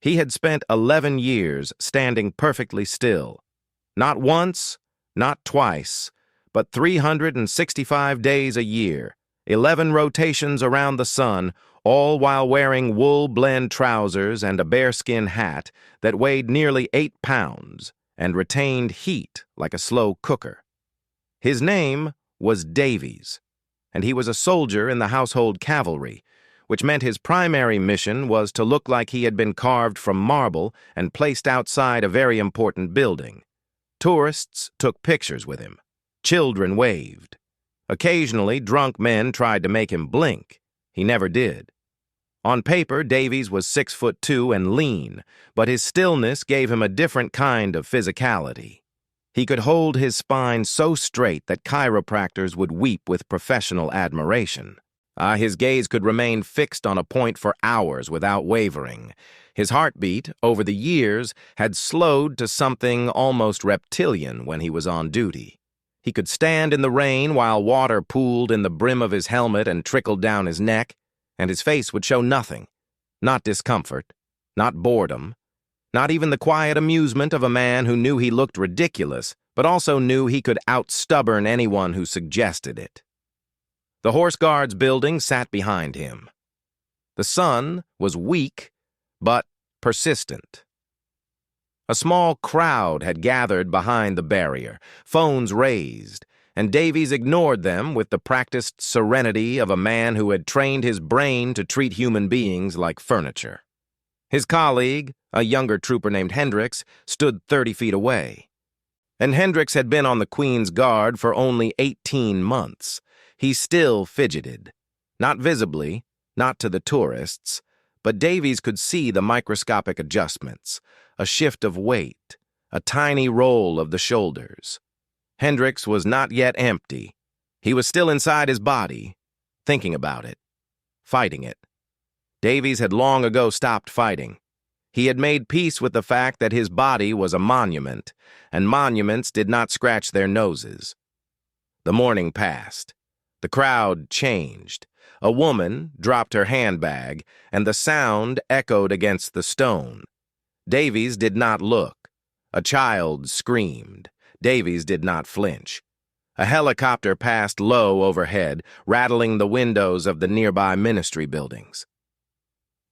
He had spent 11 years standing perfectly still. Not once, not twice, but 365 days a year, 11 rotations around the sun, all while wearing wool-blend trousers and a bearskin hat that weighed nearly 8 pounds and retained heat like a slow cooker. His name was Davies, and he was a soldier in the household cavalry, which meant his primary mission was to look like he had been carved from marble and placed outside a very important building. Tourists took pictures with him. Children waved. Occasionally, drunk men tried to make him blink. He never did. On paper, Davies was 6'2" and lean, but his stillness gave him a different kind of physicality. He could hold his spine so straight that chiropractors would weep with professional admiration. His gaze could remain fixed on a point for hours without wavering. His heartbeat, over the years, had slowed to something almost reptilian when he was on duty. He could stand in the rain while water pooled in the brim of his helmet and trickled down his neck, and his face would show nothing. Not discomfort, not boredom, not even the quiet amusement of a man who knew he looked ridiculous, but also knew he could out-stubborn anyone who suggested it. The Horse Guards building sat behind him. The sun was weak, but persistent. A small crowd had gathered behind the barrier, phones raised, and Davies ignored them with the practiced serenity of a man who had trained his brain to treat human beings like furniture. His colleague, a younger trooper named Hendricks, stood 30 feet away. And Hendricks had been on the Queen's Guard for only 18 months. He still fidgeted. Not visibly, not to the tourists, but Davies could see the microscopic adjustments, a shift of weight, a tiny roll of the shoulders. Hendricks was not yet empty. He was still inside his body, thinking about it, fighting it. Davies had long ago stopped fighting. He had made peace with the fact that his body was a monument, and monuments did not scratch their noses. The morning passed. The crowd changed. A woman dropped her handbag, and the sound echoed against the stone. Davies did not look. A child screamed. Davies did not flinch. A helicopter passed low overhead, rattling the windows of the nearby ministry buildings.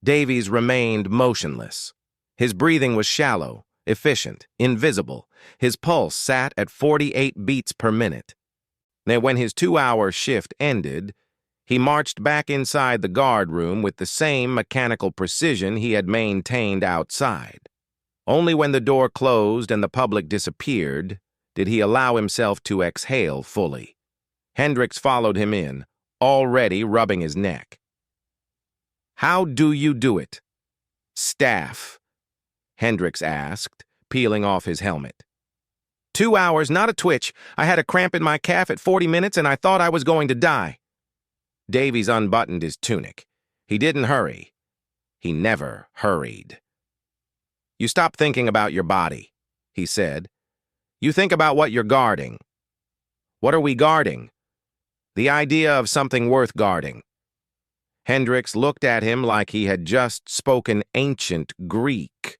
Davies remained motionless. His breathing was shallow, efficient, invisible. His pulse sat at 48 beats per minute. Now, when his 2-hour shift ended, he marched back inside the guard room with the same mechanical precision he had maintained outside. Only when the door closed and the public disappeared did he allow himself to exhale fully. Hendricks followed him in, already rubbing his neck. "How do you do it?" "Staff," Hendricks asked, peeling off his helmet. 2 hours, not a twitch. I had a cramp in my calf at 40 minutes and I thought I was going to die. Davies unbuttoned his tunic. He didn't hurry. He never hurried. "You stop thinking about your body," he said. "You think about what you're guarding." "What are we guarding?" "The idea of something worth guarding." Hendricks looked at him like he had just spoken ancient Greek.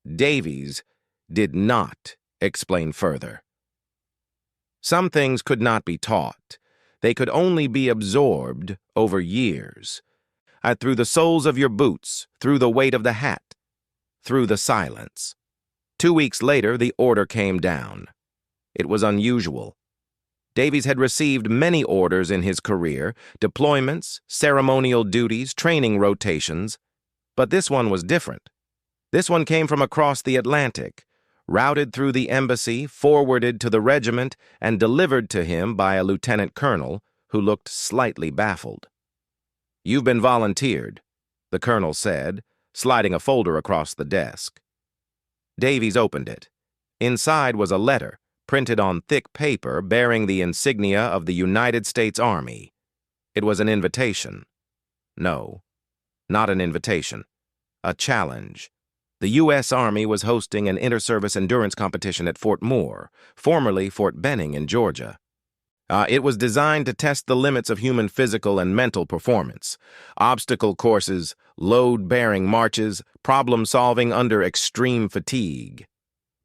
Davies did not explain further. Some things could not be taught. They could only be absorbed over years. Through the soles of your boots, through the weight of the hat, through the silence. 2 weeks later, the order came down. It was unusual. Davies had received many orders in his career, deployments, ceremonial duties, training rotations, but this one was different. This one came from across the Atlantic, routed through the embassy, forwarded to the regiment, and delivered to him by a lieutenant colonel who looked slightly baffled. "You've been volunteered," the colonel said, sliding a folder across the desk. Davies opened it. Inside was a letter, printed on thick paper bearing the insignia of the United States Army. It was an invitation. No, not an invitation. A challenge. The U.S. Army was hosting an inter-service endurance competition at Fort Moore, formerly Fort Benning in Georgia. It was designed to test the limits of human physical and mental performance. Obstacle courses, load-bearing marches, problem-solving under extreme fatigue.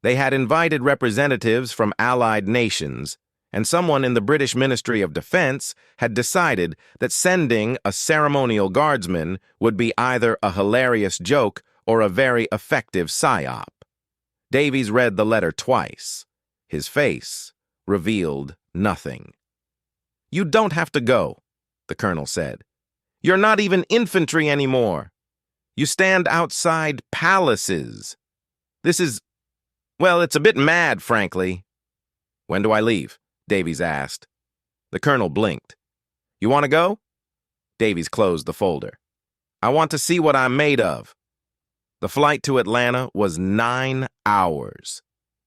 They had invited representatives from allied nations, and someone in the British Ministry of Defense had decided that sending a ceremonial guardsman would be either a hilarious joke or a very effective psyop. Davies read the letter twice. His face revealed nothing. "You don't have to go," the colonel said. "You're not even infantry anymore. You stand outside palaces. This is, well, it's a bit mad, frankly." "When do I leave?" Davies asked. The colonel blinked. "You want to go?" Davies closed the folder. "I want to see what I'm made of." The flight to Atlanta was 9 hours.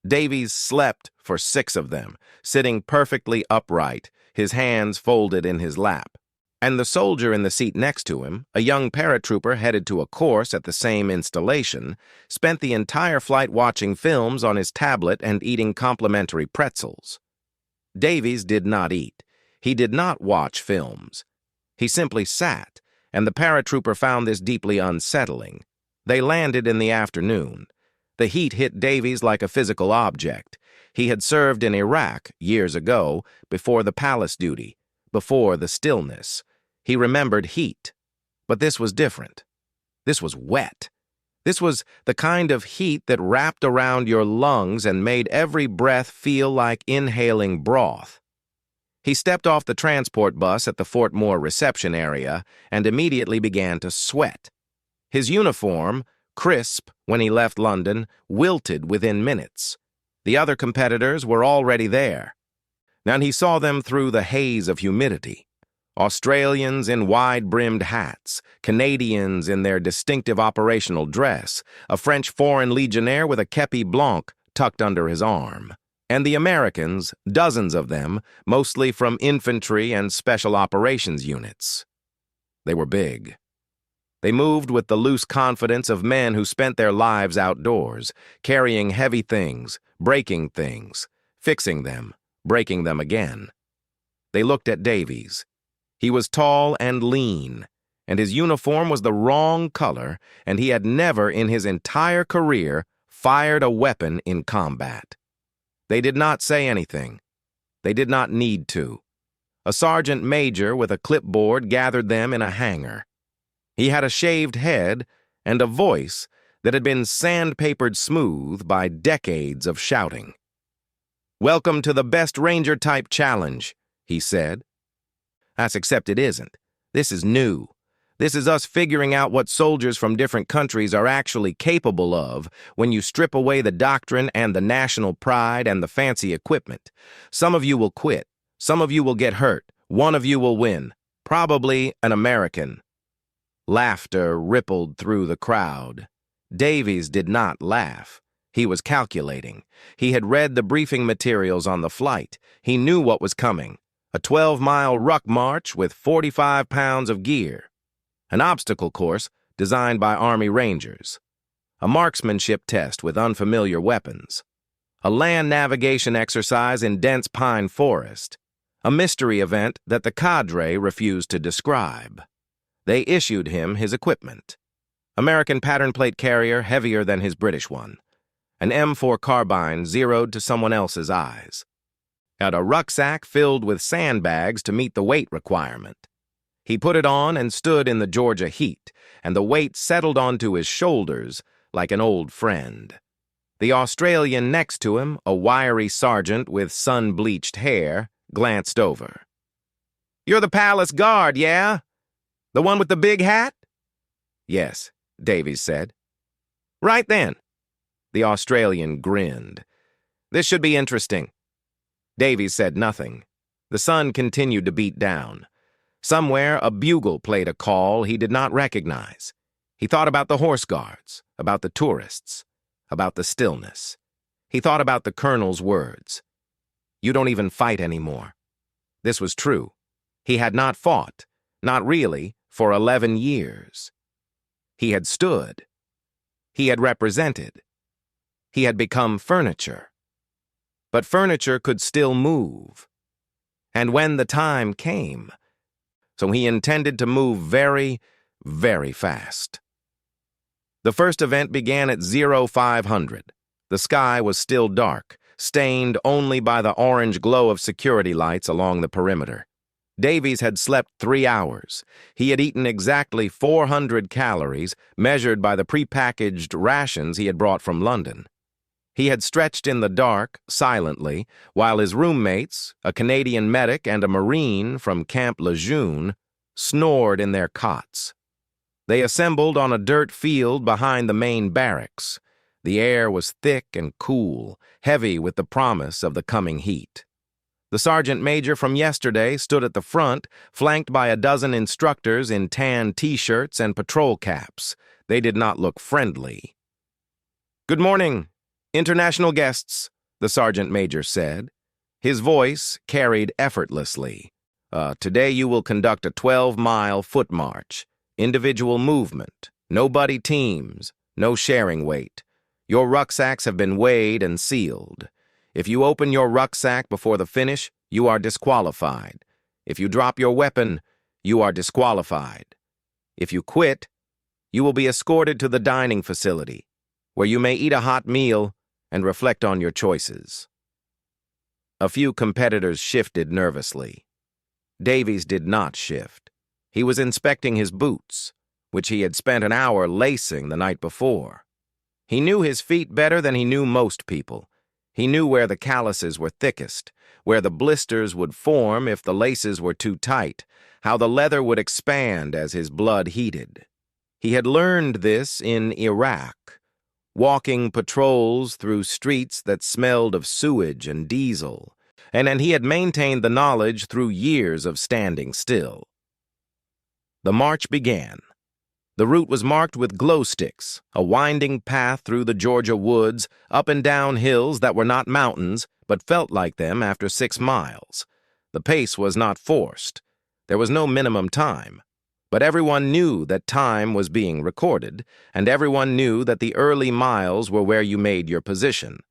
Davies slept for 6 of them, sitting perfectly upright, his hands folded in his lap. And the soldier in the seat next to him, a young paratrooper headed to a course at the same installation, spent the entire flight watching films on his tablet and eating complimentary pretzels. Davies did not eat. He did not watch films. He simply sat, and the paratrooper found this deeply unsettling. They landed in the afternoon. The heat hit Davies like a physical object. He had served in Iraq years ago, before the palace duty, before the stillness. He remembered heat. But this was different. This was wet. This was the kind of heat that wrapped around your lungs and made every breath feel like inhaling broth. He stepped off the transport bus at the Fort Moore reception area and immediately began to sweat. His uniform, crisp when he left London, wilted within minutes. The other competitors were already there. Now he saw them through the haze of humidity. Australians in wide-brimmed hats, Canadians in their distinctive operational dress, a French foreign legionnaire with a kepi blanc tucked under his arm, and the Americans, dozens of them, mostly from infantry and special operations units. They were big. They moved with the loose confidence of men who spent their lives outdoors, carrying heavy things, breaking things, fixing them, breaking them again. They looked at Davies. He was tall and lean, and his uniform was the wrong color, and he had never in his entire career fired a weapon in combat. They did not say anything. They did not need to. A sergeant major with a clipboard gathered them in a hangar. He had a shaved head and a voice that had been sandpapered smooth by decades of shouting. "Welcome to the Best Ranger-type challenge," he said. "That's except it isn't. This is new. This is us figuring out what soldiers from different countries are actually capable of when you strip away the doctrine and the national pride and the fancy equipment. Some of you will quit. Some of you will get hurt. One of you will win. Probably an American." Laughter rippled through the crowd. Davies did not laugh. He was calculating. He had read the briefing materials on the flight. He knew what was coming. A 12-mile ruck march with 45 pounds of gear. An obstacle course designed by Army Rangers. A marksmanship test with unfamiliar weapons. A land navigation exercise in dense pine forest. A mystery event that the cadre refused to describe. They issued him his equipment. American pattern plate carrier heavier than his British one. An M4 carbine zeroed to someone else's eyes. And a rucksack filled with sandbags to meet the weight requirement. He put it on and stood in the Georgia heat, and the weight settled onto his shoulders like an old friend. The Australian next to him, a wiry sergeant with sun-bleached hair, glanced over. "You're the palace guard, yeah? The one with the big hat?" "Yes," Davies said. "Right then." The Australian grinned. "This should be interesting." Davies said nothing. The sun continued to beat down. Somewhere a bugle played a call he did not recognize. He thought about the horse guards, about the tourists, about the stillness. He thought about the colonel's words. "You don't even fight anymore." This was true. He had not fought, not really, for 11 years. He had stood. He had represented. He had become furniture. But furniture could still move. and when the time came. So he intended to move very, very fast. The first event began at 0500. The sky was still dark, stained only by the orange glow of security lights along the perimeter. Davies had slept 3 hours. He had eaten exactly 400 calories, measured by the prepackaged rations he had brought from London. He had stretched in the dark, silently, while his roommates, a Canadian medic and a Marine from Camp Lejeune, snored in their cots. They assembled on a dirt field behind the main barracks. The air was thick and cool, heavy with the promise of the coming heat. The sergeant major from yesterday stood at the front, flanked by a dozen instructors in tan T-shirts and patrol caps. They did not look friendly. "Good morning, international guests," the sergeant major said. His voice carried effortlessly. Today you will conduct a 12-mile foot march. Individual movement, no buddy teams, no sharing weight. Your rucksacks have been weighed and sealed. If you open your rucksack before the finish, you are disqualified. If you drop your weapon, you are disqualified. If you quit, you will be escorted to the dining facility, where you may eat a hot meal and reflect on your choices. A few competitors shifted nervously. Davies did not shift. He was inspecting his boots, which he had spent an hour lacing the night before. He knew his feet better than he knew most people. He knew where the calluses were thickest, where the blisters would form if the laces were too tight, how the leather would expand as his blood heated. He had learned this in Iraq, walking patrols through streets that smelled of sewage and diesel, and he had maintained the knowledge through years of standing still. The march began. The route was marked with glow sticks, a winding path through the Georgia woods, up and down hills that were not mountains, but felt like them after 6 miles. The pace was not forced. There was no minimum time. But everyone knew that time was being recorded, and everyone knew that the early miles were where you made your position.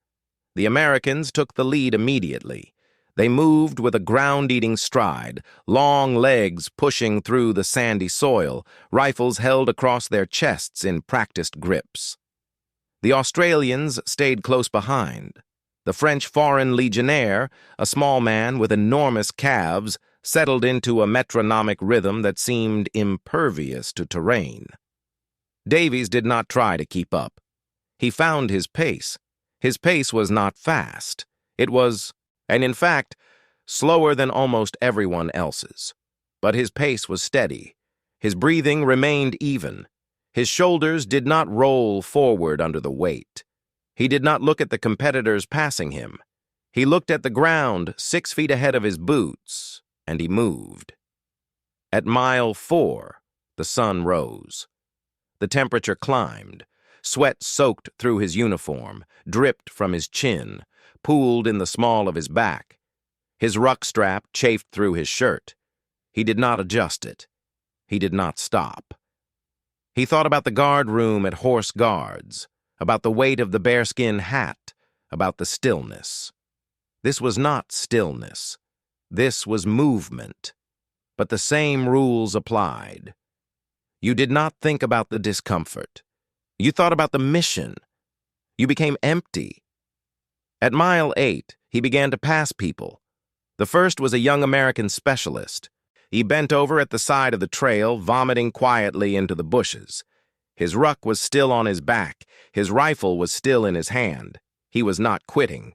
The Americans took the lead immediately. They moved with a ground-eating stride, long legs pushing through the sandy soil, rifles held across their chests in practiced grips. The Australians stayed close behind. The French Foreign Legionnaire, a small man with enormous calves, settled into a metronomic rhythm that seemed impervious to terrain. Davies did not try to keep up. He found his pace. His pace was not fast. It was, and in fact, slower than almost everyone else's. But his pace was steady. His breathing remained even. His shoulders did not roll forward under the weight. He did not look at the competitors passing him. He looked at the ground 6 feet ahead of his boots, and he moved. At mile 4, the sun rose. The temperature climbed. Sweat soaked through his uniform, dripped from his chin, pooled in the small of his back. His ruck strap chafed through his shirt. He did not adjust it. He did not stop. He thought about the guard room at Horse Guards, about the weight of the bearskin hat, about the stillness. This was not stillness. This was movement. But the same rules applied. You did not think about the discomfort. You thought about the mission. You became empty. At mile 8, he began to pass people. The first was a young American specialist. He bent over at the side of the trail, vomiting quietly into the bushes. His ruck was still on his back. His rifle was still in his hand. He was not quitting.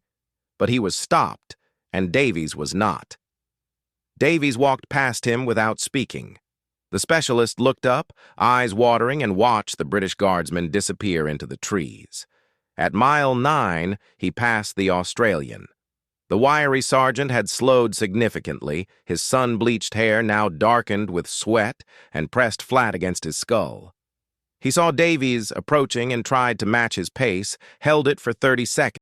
But he was stopped, and Davies was not. Davies walked past him without speaking. The specialist looked up, eyes watering, and watched the British guardsman disappear into the trees. At mile 9, he passed the Australian. The wiry sergeant had slowed significantly, his sun-bleached hair now darkened with sweat and pressed flat against his skull. He saw Davies approaching and tried to match his pace, held it for 30 seconds.